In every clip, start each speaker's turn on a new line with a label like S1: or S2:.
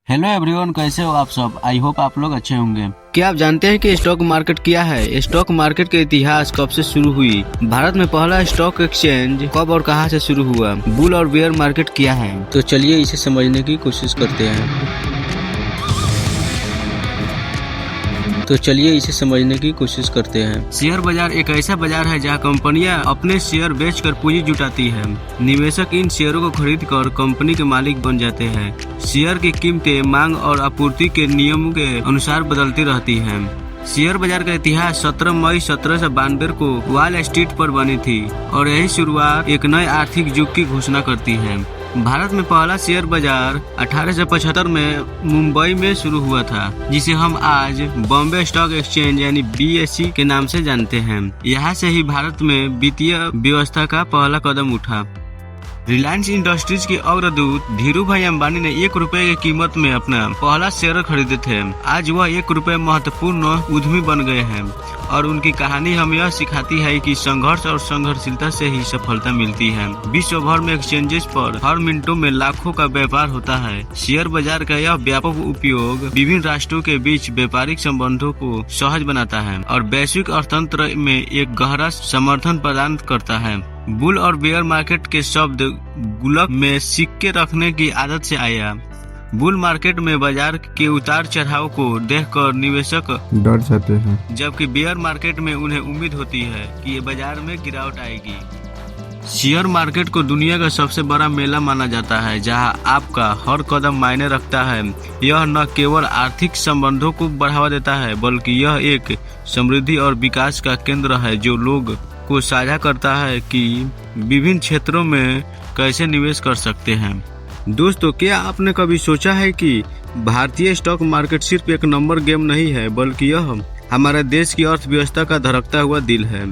S1: Hello everyone, कैसे हो आप सब। आई होप आप लोग अच्छे होंगे।
S2: क्या आप जानते हैं कि स्टॉक मार्केट क्या है? स्टॉक मार्केट का इतिहास कब से शुरू हुई? भारत में पहला स्टॉक एक्सचेंज कब और कहां से शुरू हुआ? बुल और बेयर मार्केट क्या है? तो चलिए इसे समझने की कोशिश करते हैं। शेयर बाजार एक ऐसा बाजार है जहां कंपनियां अपने शेयर बेचकर पूंजी जुटाती है। निवेशक इन शेयरों को खरीद कर कंपनी के मालिक बन जाते हैं। शेयर की कीमतें मांग और आपूर्ति के नियमों के अनुसार बदलती रहती हैं। शेयर बाजार का इतिहास 17 मई 1792 को वॉल स्ट्रीट पर बनी थी और यही शुरुआत एक नए आर्थिक युग की घोषणा करती है। भारत में पहला शेयर बाजार 1875 में मुंबई में शुरू हुआ था, जिसे हम आज बॉम्बे स्टॉक एक्सचेंज यानी BSE के नाम से जानते हैं। यहाँ से ही भारत में वित्तीय व्यवस्था का पहला कदम उठा। रिलायंस इंडस्ट्रीज के अग्रदूत धीरू भाई अंबानी ने 1 रुपए की कीमत में अपना पहला शेयर खरीदे थे। आज वह 1 रुपए महत्वपूर्ण उद्यमी बन गए हैं और उनकी कहानी हमें यह सिखाती है कि संघर्ष और संघर्षशीलता से ही सफलता मिलती है। विश्व भर में एक्सचेंजेस पर हर मिनटों में लाखों का व्यापार होता है। शेयर बाजार का यह व्यापक उपयोग विभिन्न राष्ट्रों के बीच व्यापारिक संबंधों को सहज बनाता है और वैश्विक अर्थतंत्र में एक गहरा समर्थन प्रदान करता है। बुल और बेयर मार्केट के शब्द गुल्लक में सिक्के रखने की आदत से आया। बुल मार्केट में बाजार के उतार चढ़ाव को देखकर निवेशक
S3: डर जाते हैं,
S2: जबकि बेयर मार्केट में उन्हें उम्मीद होती है कि ये बाजार में गिरावट आएगी। शेयर मार्केट को दुनिया का सबसे बड़ा मेला माना जाता है, जहां आपका हर कदम मायने रखता है। यह न केवल आर्थिक संबंधों को बढ़ावा देता है, बल्कि यह एक समृद्धि और विकास का केंद्र है जो लोग को साझा करता है कि विभिन्न क्षेत्रों में कैसे निवेश कर सकते हैं। दोस्तों, क्या आपने कभी सोचा है कि भारतीय स्टॉक मार्केट सिर्फ एक नंबर गेम नहीं है, बल्कि यह हमारे देश की अर्थव्यवस्था का धड़कता हुआ दिल है।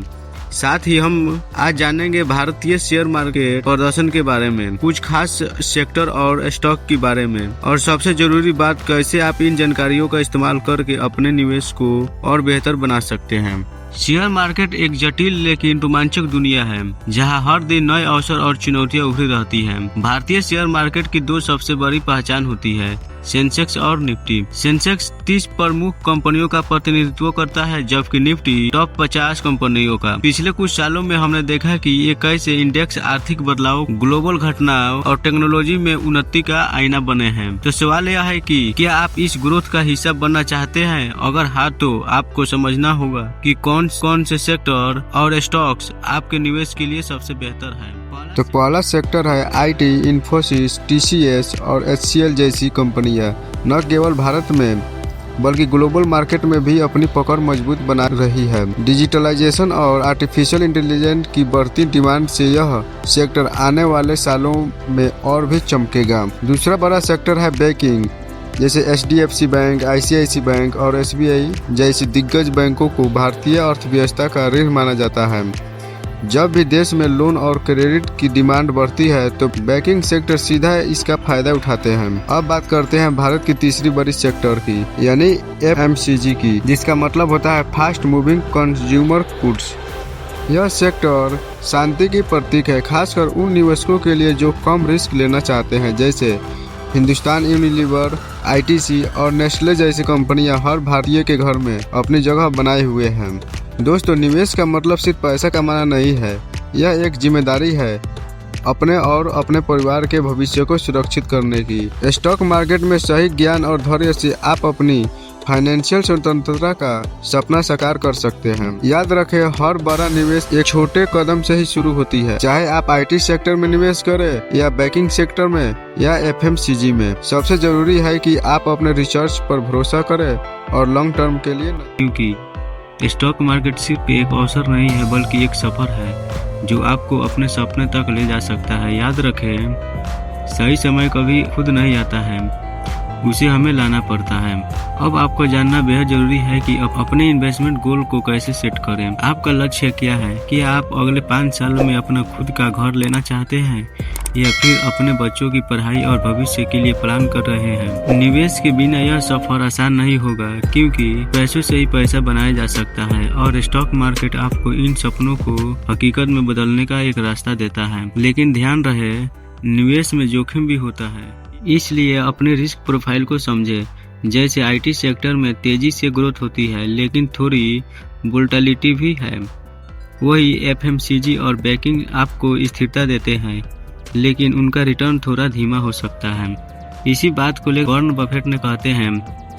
S2: साथ ही हम आज जानेंगे भारतीय शेयर मार्केट प्रदर्शन के बारे में, कुछ खास सेक्टर और स्टॉक के बारे में, और सबसे जरूरी बात, कैसे आप इन जानकारियों का इस्तेमाल करके अपने निवेश को और बेहतर बना सकते हैं। शेयर मार्केट एक जटिल लेकिन रोमांचक दुनिया है, जहां हर दिन नए अवसर और चुनौतियां उभरी रहती हैं। भारतीय शेयर मार्केट की 2 सबसे बड़ी पहचान होती है, सेंसेक्स और निफ्टी। सेंसेक्स 30 प्रमुख कंपनियों का प्रतिनिधित्व करता है, जबकि निफ्टी टॉप 50 कंपनियों का। पिछले कुछ सालों में हमने देखा कि ये कैसे इंडेक्स आर्थिक बदलाव, ग्लोबल घटनाओं और टेक्नोलॉजी में उन्नति का आईना बने हैं। तो सवाल यह है कि क्या आप इस ग्रोथ का हिस्सा बनना चाहते हैं? अगर हाँ, तो आपको समझना होगा कि कौन से सेक्टर और स्टॉक्स आपके निवेश के लिए सबसे बेहतर है।
S3: तो पहला सेक्टर है IT, इन्फोसिस, TCS और HCL जैसी कंपनियां न केवल भारत में बल्कि ग्लोबल मार्केट में भी अपनी पकड़ मजबूत बना रही है। डिजिटलाइजेशन और आर्टिफिशियल इंटेलिजेंस की बढ़ती डिमांड से यह सेक्टर आने वाले सालों में और भी चमकेगा। दूसरा बड़ा सेक्टर है बैंकिंग, जैसे HDFC बैंक, ICICI बैंक और SBI जैसी दिग्गज बैंकों को भारतीय अर्थव्यवस्था का रीढ़ माना जाता है। जब भी देश में लोन और क्रेडिट की डिमांड बढ़ती है तो बैंकिंग सेक्टर सीधा इसका फायदा उठाते हैं। अब बात करते हैं भारत की तीसरी बड़ी सेक्टर की, यानी FMCG की, जिसका मतलब होता है फास्ट मूविंग कंज्यूमर गुड्स। यह सेक्टर शांति की प्रतीक है, खासकर उन निवेशकों के लिए जो कम रिस्क लेना चाहते हैं, जैसे हिंदुस्तान यूनिलीवर, ITC और नेस्ले जैसी कंपनियां हर भारतीय के घर में अपनी जगह बनाए हुए हैं। दोस्तों, निवेश का मतलब सिर्फ पैसा कमाना नहीं है, यह एक जिम्मेदारी है अपने और अपने परिवार के भविष्य को सुरक्षित करने की। स्टॉक मार्केट में सही ज्ञान और धैर्य से आप अपनी फाइनेंशियल स्वतंत्रता का सपना साकार कर सकते हैं। याद रखें, हर बड़ा निवेश एक छोटे कदम से ही शुरू होती है। चाहे आप IT सेक्टर में निवेश करें या बैंकिंग सेक्टर में या FMCG में, सबसे जरूरी है कि आप अपने रिसर्च पर भरोसा करें और लॉन्ग टर्म के लिए
S2: क्योंकि स्टॉक मार्केट सिर्फ एक अवसर नहीं है, बल्कि एक सफर है जो आपको अपने सपने तक ले जा सकता है। याद रखें, सही समय कभी खुद नहीं आता है, उसे हमें लाना पड़ता है। अब आपको जानना बेहद जरूरी है कि आप अपने इन्वेस्टमेंट गोल को कैसे सेट करें। आपका लक्ष्य क्या है? कि आप अगले 5 सालों में अपना खुद का घर लेना चाहते हैं या फिर अपने बच्चों की पढ़ाई और भविष्य के लिए प्लान कर रहे हैं? निवेश के बिना यह सफर आसान नहीं होगा, क्योंकि पैसों से ही पैसा बनाया जा सकता है और स्टॉक मार्केट आपको इन सपनों को हकीकत में बदलने का एक रास्ता देता है। लेकिन ध्यान रहे, निवेश में जोखिम भी होता है। इसलिए अपने रिस्क प्रोफाइल को समझे। जैसे आईटी सेक्टर में तेजी से ग्रोथ होती है लेकिन थोड़ी वोलेटिलिटी भी है, वही एफएमसीजी और बैंकिंग आपको स्थिरता देते हैं लेकिन उनका रिटर्न थोड़ा धीमा हो सकता है। इसी बात को लेकर वॉरेन बफेट ने कहते हैं,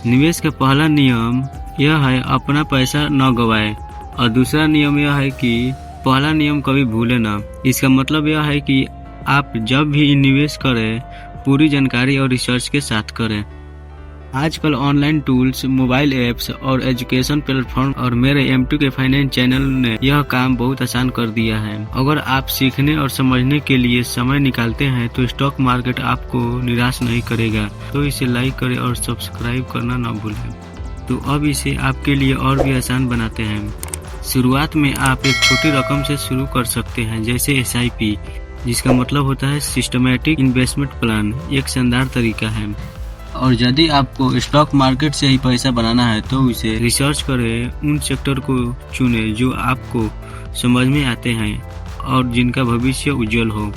S2: निवेश का पहला नियम यह है अपना पैसा न गवाए, और दूसरा नियम यह है कि पहला नियम कभी भूले ना। इसका मतलब यह है कि आप जब भी निवेश करें पूरी जानकारी और रिसर्च के साथ करें। आजकल ऑनलाइन टूल्स, मोबाइल ऐप्स और एजुकेशन प्लेटफॉर्म और मेरे M2K फाइनेंस चैनल ने यह काम बहुत आसान कर दिया है। अगर आप सीखने और समझने के लिए समय निकालते हैं तो स्टॉक मार्केट आपको निराश नहीं करेगा। तो इसे लाइक करें और सब्सक्राइब करना ना भूलें। तो अब इसे आपके लिए और भी आसान बनाते हैं। शुरुआत में आप एक छोटी रकम से शुरू कर सकते हैं, जैसे SIP, जिसका मतलब होता है सिस्टमैटिक इन्वेस्टमेंट प्लान। एक शानदार तरीका है।
S1: और यदि आपको स्टॉक मार्केट से ही पैसा बनाना है तो इसे
S2: रिसर्च करें, उन सेक्टर को चुने जो आपको समझ में आते हैं और जिनका भविष्य उज्जवल हो।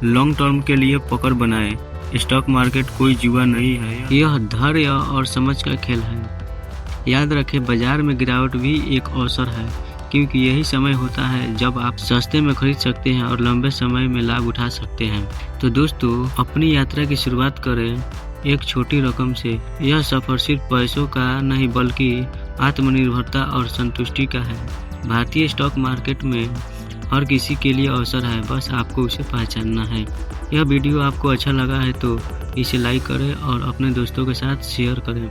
S2: लॉन्ग टर्म के लिए पकड़ बनाएं। स्टॉक मार्केट कोई जुआ नहीं है, यह धैर्य और समझ का खेल है। याद रखें, बाजार में गिरावट भी एक अवसर है, क्योंकि यही समय होता है जब आप सस्ते में खरीद सकते हैं और लंबे समय में लाभ उठा सकते हैं। तो दोस्तों, अपनी यात्रा की शुरुआत करें एक छोटी रकम से। यह सफर सिर्फ पैसों का नहीं बल्कि आत्मनिर्भरता और संतुष्टि का है। भारतीय स्टॉक मार्केट में हर किसी के लिए अवसर है, बस आपको उसे पहचानना है। यह वीडियो आपको अच्छा लगा है तो इसे लाइक करें और अपने दोस्तों के साथ शेयर करें।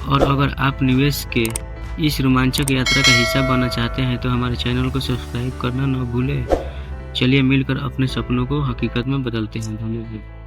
S2: और अगर आप निवेश के इस रोमांचक यात्रा का हिस्सा बनना चाहते हैं तो हमारे चैनल को सब्सक्राइब करना न भूलें। चलिए मिलकर अपने सपनों को हकीकत में बदलते हैं। धन्यवाद।